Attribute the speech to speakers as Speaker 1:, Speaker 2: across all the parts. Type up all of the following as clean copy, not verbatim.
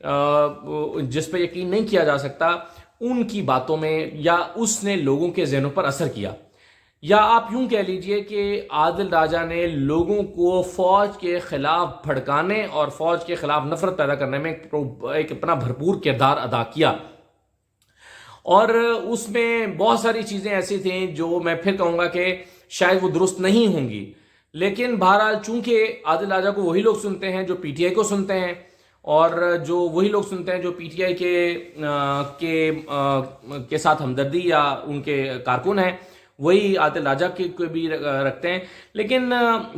Speaker 1: جس پہ یقین نہیں کیا جا سکتا، ان کی باتوں میں یا اس نے لوگوں کے ذہنوں پر اثر کیا. یا آپ یوں کہہ لیجئے کہ عادل راجہ نے لوگوں کو فوج کے خلاف بھڑکانے اور فوج کے خلاف نفرت پیدا کرنے میں ایک اپنا بھرپور کردار ادا کیا. اور اس میں بہت ساری چیزیں ایسی تھیں جو میں پھر کہوں گا کہ شاید وہ درست نہیں ہوں گی، لیکن بہرحال چونکہ عادل راجہ کو وہی لوگ سنتے ہیں جو پی ٹی آئی کو سنتے ہیں، اور جو وہی لوگ سنتے ہیں جو پی ٹی آئی کے ساتھ ہمدردی یا ان کے کارکن ہیں، وہی عادل راجہ کو بھی رکھتے ہیں. لیکن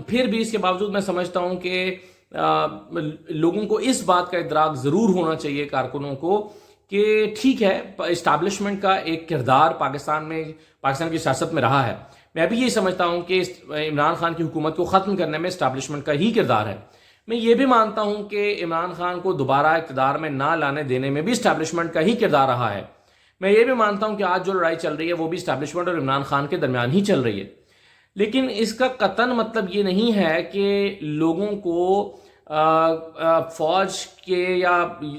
Speaker 1: پھر بھی اس کے باوجود میں سمجھتا ہوں کہ لوگوں کو اس بات کا ادراک ضرور ہونا چاہیے، کارکنوں کو، کہ ٹھیک ہے اسٹیبلشمنٹ کا ایک کردار پاکستان کی سیاست میں رہا ہے. میں بھی یہی سمجھتا ہوں کہ عمران خان کی حکومت کو ختم کرنے میں اسٹیبلشمنٹ کا ہی کردار ہے. میں یہ بھی مانتا ہوں کہ عمران خان کو دوبارہ اقتدار میں نہ لانے دینے میں بھی اسٹیبلشمنٹ کا ہی کردار رہا ہے. میں یہ بھی مانتا ہوں کہ آج جو لڑائی چل رہی ہے وہ بھی اسٹیبلشمنٹ اور عمران خان کے درمیان ہی چل رہی ہے. لیکن اس کا قطعاً مطلب یہ نہیں ہے کہ لوگوں کو فوج کے یا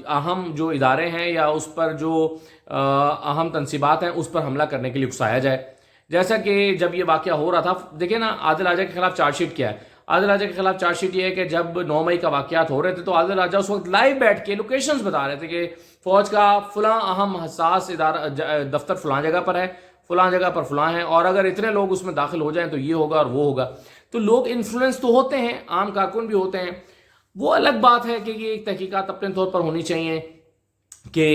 Speaker 1: اہم جو ادارے ہیں یا اس پر جو اہم تنصیبات ہیں اس پر حملہ کرنے کے لیے اکسایا جائے. جیسا کہ جب یہ واقعہ ہو رہا تھا، دیکھیں نا عادل راجہ کے خلاف چارج شیٹ کیا ہے. عادل راجہ کے خلاف چارج شیٹ یہ ہے کہ جب 9 مئی کا واقعات ہو رہے تھے تو عادل راجہ اس وقت لائیو بیٹھ کے لوکیشنز بتا رہے تھے کہ فوج کا فلاں اہم حساس ادارہ دفتر فلاں جگہ پر ہے، فلاں جگہ پر فلاں ہے، اور اگر اتنے لوگ اس میں داخل ہو جائیں تو یہ ہوگا اور وہ ہوگا. تو لوگ انفلوئنس تو ہوتے ہیں، عام کارکن بھی ہوتے ہیں. وہ الگ بات ہے کہ یہ ایک تحقیقات اپنے طور پر ہونی چاہیے کہ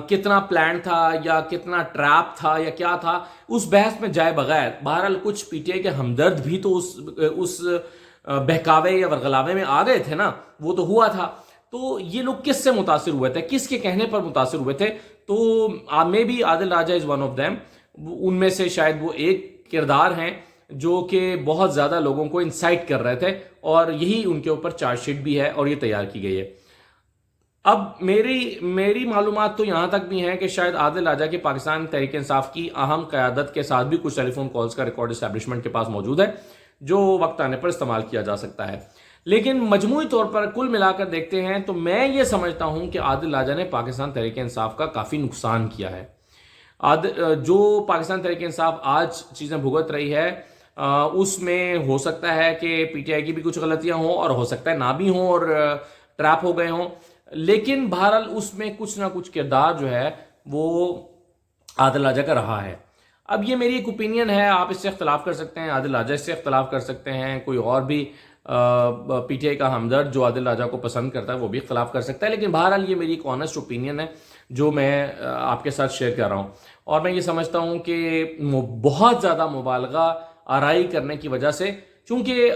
Speaker 1: کتنا پلان تھا یا کتنا ٹریپ تھا یا کیا تھا، اس بحث میں جائے بغیر بہرحال کچھ پی ٹی آئی کے ہمدرد بھی تو اس بہکاوے یا ورغلاوے میں آ گئے تھے نا، وہ تو ہوا تھا. تو یہ لوگ کس سے متاثر ہوئے تھے، کس کے کہنے پر متاثر ہوئے تھے؟ تو may be Adil Raja is one of them. ان میں سے شاید وہ ایک کردار ہیں جو کہ بہت زیادہ لوگوں کو انسائٹ کر رہے تھے، اور یہی ان کے اوپر چارج شیٹ بھی ہے اور یہ تیار کی گئی ہے. اب میری معلومات تو یہاں تک بھی ہیں کہ شاید عادل راجہ کے پاکستان تحریک انصاف کی اہم قیادت کے ساتھ بھی کچھ ٹیلی فون کالز کا ریکارڈ اسٹیبلشمنٹ کے پاس موجود ہے جو وقت آنے پر استعمال کیا جا سکتا ہے. لیکن مجموعی طور پر کل ملا کر دیکھتے ہیں تو میں یہ سمجھتا ہوں کہ عادل راجہ نے پاکستان تحریک انصاف کا کافی نقصان کیا ہے. جو پاکستان تحریک انصاف آج چیزیں بھگت رہی ہے اس میں ہو سکتا ہے کہ پی ٹی آئی کی بھی کچھ غلطیاں ہوں اور ہو سکتا ہے نہ بھی ہوں اور ٹریپ ہو گئے ہوں، لیکن بہرحال اس میں کچھ نہ کچھ کردار جو ہے وہ عادل راجہ کا رہا ہے. اب یہ میری ایک اوپینین ہے، آپ اس سے اختلاف کر سکتے ہیں، عادل راجہ اس سے اختلاف کر سکتے ہیں، کوئی اور بھی پی ٹی آئی کا ہمدرد جو عادل راجہ کو پسند کرتا ہے وہ بھی اختلاف کر سکتا ہے. لیکن بہرحال یہ میری ایک آنیسٹ اوپینین ہے جو میں آپ کے ساتھ شیئر کر رہا ہوں. اور میں یہ سمجھتا ہوں کہ بہت زیادہ مبالغہ آرائی کرنے کی وجہ سے، چونکہ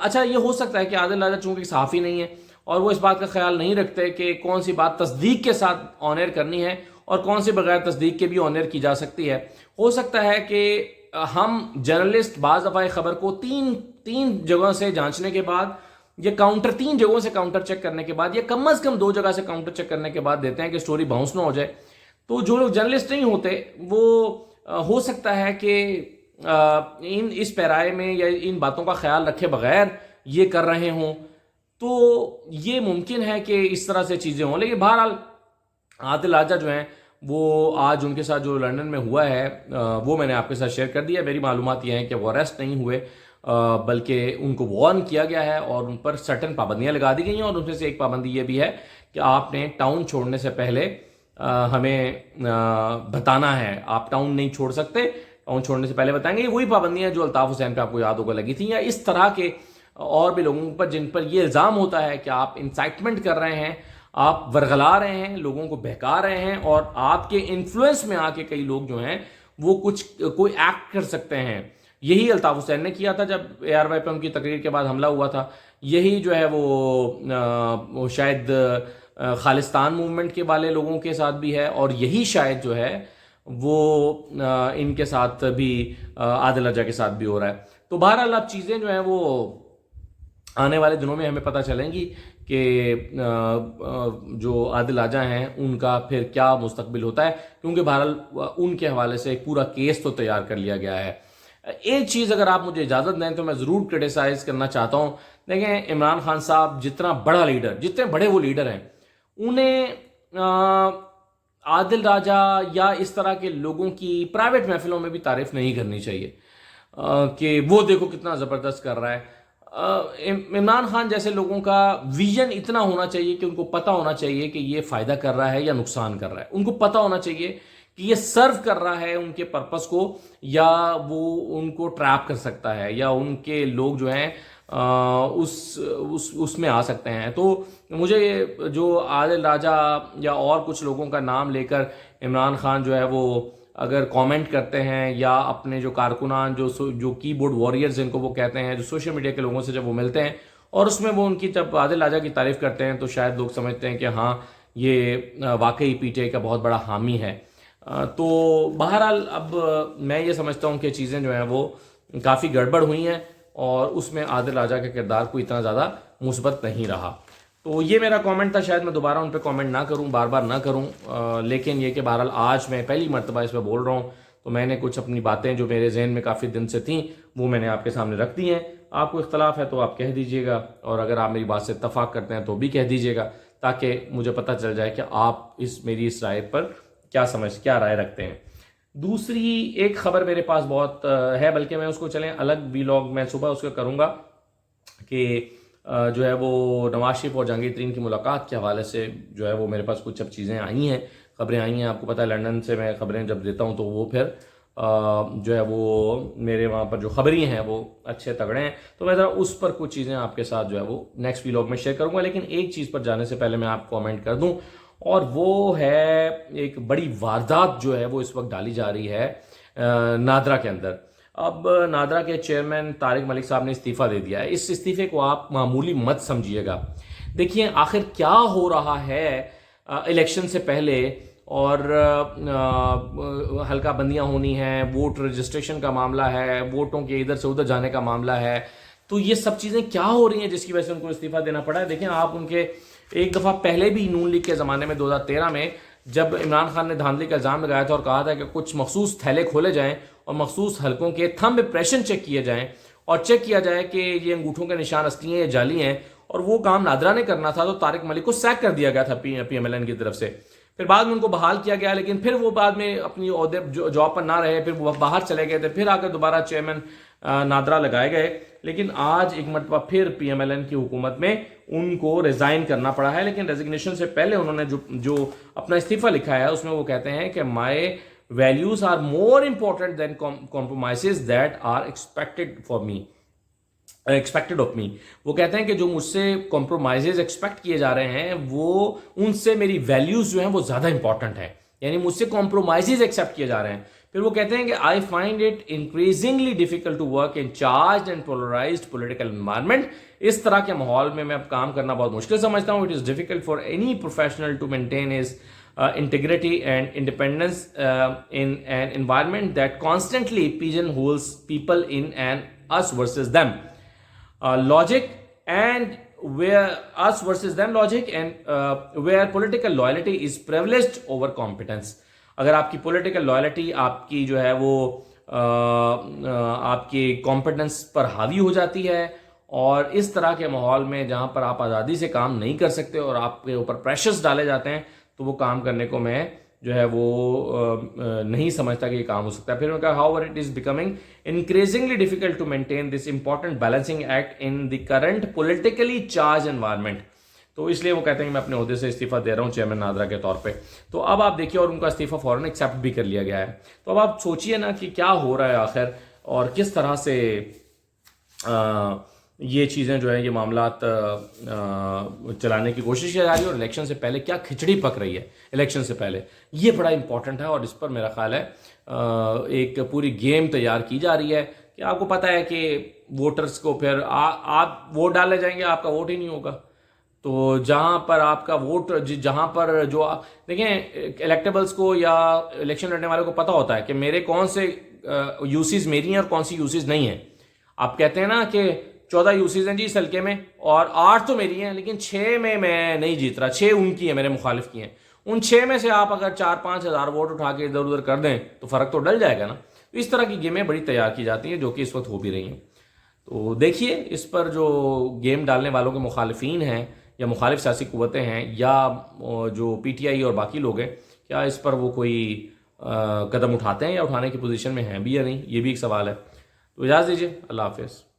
Speaker 1: اچھا یہ ہو سکتا ہے کہ عادل راجہ چونکہ صحافی نہیں ہے اور وہ اس بات کا خیال نہیں رکھتے کہ کون سی بات تصدیق کے ساتھ آن ایئر کرنی ہے اور کون سی بغیر تصدیق کے بھی آن ایئر کی جا سکتی ہے. ہو سکتا ہے کہ ہم جرنلسٹ بعض دفعہ خبر کو تین جگہوں سے جانچنے کے بعد یا تین جگہوں سے کاؤنٹر چیک کرنے کے بعد یا کم از کم 2 جگہ سے کاؤنٹر چیک کرنے کے بعد دیتے ہیں کہ سٹوری باؤنس نہ ہو جائے. تو جو لوگ جرنلسٹ نہیں ہوتے وہ ہو سکتا ہے کہ اس پیرائے میں یا ان باتوں کا خیال رکھے بغیر یہ کر رہے ہوں، تو یہ ممکن ہے کہ اس طرح سے چیزیں ہوں. لیکن بہرحال عادل راجہ جو ہیں وہ آج ان کے ساتھ جو لندن میں ہوا ہے وہ میں نے آپ کے ساتھ شیئر کر دیا. میری معلومات یہ ہیں کہ وہ اریسٹ نہیں ہوئے بلکہ ان کو وارن کیا گیا ہے اور ان پر سرٹن پابندیاں لگا دی گئی ہیں، اور ان میں سے ایک پابندی یہ بھی ہے کہ آپ نے ٹاؤن چھوڑنے سے پہلے ہمیں بتانا ہے، آپ ٹاؤن نہیں چھوڑ سکتے، ٹاؤن چھوڑنے سے پہلے بتائیں گے. یہ وہی پابندیاں جو الطاف حسین پہ آپ کو یاد ہوگا لگی تھیں، یا اس طرح کے اور بھی لوگوں پر جن پر یہ الزام ہوتا ہے کہ آپ انسائٹمنٹ کر رہے ہیں، آپ ورغلا رہے ہیں، لوگوں کو بہکا رہے ہیں، اور آپ کے انفلوئنس میں آ کے کئی لوگ جو ہیں وہ کوئی ایکٹ کر سکتے ہیں. یہی الطاف حسین نے کیا تھا جب اے آر وائی پہ ان کی تقریر کے بعد حملہ ہوا تھا. یہی جو ہے وہ شاید خالصتان موومنٹ کے والے لوگوں کے ساتھ بھی ہے، اور یہی شاید جو ہے وہ ان کے ساتھ بھی عادل راجہ کے ساتھ بھی ہو رہا ہے. تو بہرحال اب چیزیں جو ہیں وہ آنے والے دنوں میں ہمیں پتہ چلیں گی کہ جو عادل راجہ ہیں ان کا پھر کیا مستقبل ہوتا ہے، کیونکہ بہرحال ان کے حوالے سے ایک پورا کیس تو تیار کر لیا گیا ہے. ایک چیز اگر آپ مجھے اجازت دیں تو میں ضرور کرٹیسائز کرنا چاہتا ہوں. دیکھیں عمران خان صاحب جتنا بڑا لیڈر، جتنے بڑے وہ لیڈر ہیں، انہیں عادل راجہ یا اس طرح کے لوگوں کی پرائیویٹ محفلوں میں بھی تعریف نہیں کرنی چاہیے کہ وہ دیکھو کتنا زبردست کر رہا ہے. عمران خان جیسے لوگوں کا ویژن اتنا ہونا چاہیے کہ ان کو پتہ ہونا چاہیے کہ یہ فائدہ کر رہا ہے یا نقصان کر رہا ہے. ان کو پتہ ہونا چاہیے کہ یہ سرو کر رہا ہے ان کے پرپس کو یا وہ ان کو ٹریپ کر سکتا ہے یا ان کے لوگ جو ہیں اس میں آ سکتے ہیں. تو مجھے جو عادل راجہ یا اور کچھ لوگوں کا نام لے کر عمران خان جو ہے وہ اگر کامنٹ کرتے ہیں یا اپنے جو کارکنان جو کی بورڈ واریئرز جن کو وہ کہتے ہیں جو سوشل میڈیا کے لوگوں سے جب وہ ملتے ہیں اور اس میں وہ ان کی جب عادل راجہ کی تعریف کرتے ہیں تو شاید لوگ سمجھتے ہیں کہ ہاں یہ واقعی پی ٹی آئی کا بہت بڑا حامی ہے. تو بہرحال اب میں یہ سمجھتا ہوں کہ چیزیں جو ہیں وہ کافی گڑبڑ ہوئی ہیں اور اس میں عادل راجہ کے کردار کو اتنا زیادہ مثبت نہیں رہا. تو یہ میرا کامنٹ تھا. شاید میں دوبارہ ان پہ کامنٹ نہ کروں، بار بار نہ کروں، لیکن یہ کہ بہرحال آج میں پہلی مرتبہ اس پہ بول رہا ہوں تو میں نے کچھ اپنی باتیں جو میرے ذہن میں کافی دن سے تھیں وہ میں نے آپ کے سامنے رکھ دی ہیں. آپ کو اختلاف ہے تو آپ کہہ دیجئے گا اور اگر آپ میری بات سے اتفاق کرتے ہیں تو بھی کہہ دیجئے گا تاکہ مجھے پتہ چل جائے کہ آپ میری اس رائے پر کیا رائے رکھتے ہیں. دوسری ایک خبر میرے پاس بہت ہے، بلکہ میں اس کو چلیں الگ ویلاگ میں صبح اس کا کروں گا کہ جو ہے وہ نواز شریف اور جہانگیر ترین کی ملاقات کے حوالے سے جو ہے وہ میرے پاس کچھ اب چیزیں آئی ہیں، خبریں آئی ہیں. آپ کو پتہ ہے لنڈن سے میں خبریں جب دیتا ہوں تو وہ پھر جو ہے وہ میرے وہاں پر جو خبری ہیں وہ اچھے تگڑے ہیں. تو میں ذرا اس پر کچھ چیزیں آپ کے ساتھ جو ہے وہ نیکسٹ ویلاگ میں شیئر کروں گا. لیکن ایک چیز پر جانے سے پہلے میں آپ کو کامنٹ کر دوں اور وہ ہے ایک بڑی واردات جو ہے وہ اس وقت ڈالی جا رہی ہے نادرا کے اندر. اب نادرا کے چیئرمین طارق ملک صاحب نے استعفیٰ دے دیا ہے. اس استعفے کو آپ معمولی مت سمجھیے گا. دیکھیے آخر کیا ہو رہا ہے الیکشن سے پہلے اور حلقہ بندیاں ہونی ہیں، ووٹ رجسٹریشن کا معاملہ ہے، ووٹوں کے ادھر سے ادھر جانے کا معاملہ ہے. تو یہ سب چیزیں کیا ہو رہی ہیں جس کی وجہ سے ان کو استعفیٰ دینا پڑا ہے. دیکھیں آپ ان کے ایک دفعہ پہلے بھی نون لیگ کے زمانے میں 2013 میں جب عمران خان نے دھاندلی کا الزام لگایا تھا اور کہا تھا کہ کچھ مخصوص تھیلے کھولے جائیں اور مخصوص حلقوں کے تھمب امپریشن چیک کیے جائیں اور چیک کیا جائے کہ یہ انگوٹھوں کے نشان اصلی ہیں یا جعلی ہیں، اور وہ کام نادرا نے کرنا تھا تو طارق ملک کو سیک کر دیا گیا تھا پی ایم ایل این کی طرف سے. پھر بعد میں ان کو بحال کیا گیا لیکن پھر وہ بعد میں اپنی عہدے جاب پر نہ رہے، پھر وہ باہر چلے گئے تھے، پھر آ کر دوبارہ چیئرمین نادرا لگائے گئے. لیکن آج ایک مرتبہ پھر پی ایم ایل این کی حکومت میں ان کو ریزائن کرنا پڑا ہے. لیکن ریزگنیشن سے پہلے انہوں نے جو اپنا استعفیٰ لکھا ہے اس میں وہ کہتے ہیں کہ my values are more important than compromises that are expected of me. وہ کہتے ہیں کہ جو مجھ سے کمپرومائزز ایکسپیکٹ کیے جا رہے ہیں وہ ان سے میری ویلیوز جو ہیں وہ زیادہ امپورٹنٹ ہیں، یعنی مجھ سے کمپرومائزز ایکسیپٹ کیے جا رہے ہیں. پھر وہ کہتے ہیں کہ I find it increasingly difficult to work in charged and polarised political environment. اس طرح کے ماحول میں اب کام کرنا بہت مشکل سمجھتا ہوں. It is difficult for any professional to maintain his integrity and independence in an environment that constantly pigeonholes people in an us versus them logic and where us versus them logic and where political loyalty is privileged over competence. اگر آپ کی political loyalty آپ کی جو ہے وہ آپ کی کمپیٹنس پر حاوی ہو جاتی ہے اور اس طرح کے ماحول میں جہاں پر آپ آزادی سے کام نہیں کر سکتے اور آپ کے اوپر پریشرز ڈالے جاتے ہیں تو وہ کام کرنے کو میں جو ہے وہ نہیں سمجھتا کہ یہ کام ہو سکتا ہے. پھر انہوں نے کہا however it is becoming increasingly difficult to maintain this important balancing act in the current politically charged environment. تو اس لیے وہ کہتے ہیں کہ میں اپنے عہدے سے استعفیٰ دے رہا ہوں چیئرمین نادرا کے طور پہ. تو اب آپ دیکھیے اور ان کا استعفیٰ فوراً ایکسیپٹ بھی کر لیا گیا ہے. تو اب آپ سوچئے نا کہ کیا ہو رہا ہے آخر اور کس طرح سے یہ چیزیں جو ہیں یہ معاملات چلانے کی کوشش کی جا رہی ہے اور الیکشن سے پہلے کیا کھچڑی پک رہی ہے الیکشن سے پہلے. یہ بڑا امپورٹنٹ ہے اور اس پر میرا خیال ہے ایک پوری گیم تیار کی جا رہی ہے کہ آپ کو پتہ ہے کہ ووٹرز کو پھر آپ ووٹ ڈالے جائیں گے آپ کا ووٹ ہی نہیں ہوگا. تو جہاں پر آپ کا ووٹ جہاں پر جو دیکھیں الیکٹیبلز کو یا الیکشن لڑنے والوں کو پتہ ہوتا ہے کہ میرے کون سے یوسیز میری ہیں اور کون سی یوسیز نہیں ہیں. آپ کہتے ہیں نا کہ 14 یوسیز ہیں جی اس حلقے میں اور 8 تو میری ہیں لیکن 6 میں نہیں جیت رہا، 6 ان کی ہیں میرے مخالف کی ہیں. ان 6 میں سے آپ اگر 4-5 ہزار ووٹ اٹھا کے ادھر ادھر کر دیں تو فرق تو ڈل جائے گا نا. تو اس طرح کی گیمیں بڑی تیار کی جاتی ہیں جو کہ اس وقت ہو بھی رہی ہیں. تو دیکھیے اس پر جو گیم ڈالنے والوں کے مخالفین ہیں یا مخالف سیاسی قوتیں ہیں یا جو پی ٹی آئی اور باقی لوگ ہیں، کیا اس پر وہ کوئی قدم اٹھاتے ہیں یا اٹھانے کی پوزیشن میں ہیں بھی یا نہیں، یہ بھی ایک سوال ہے۔ تو اجازت دیجیے، اللہ حافظ۔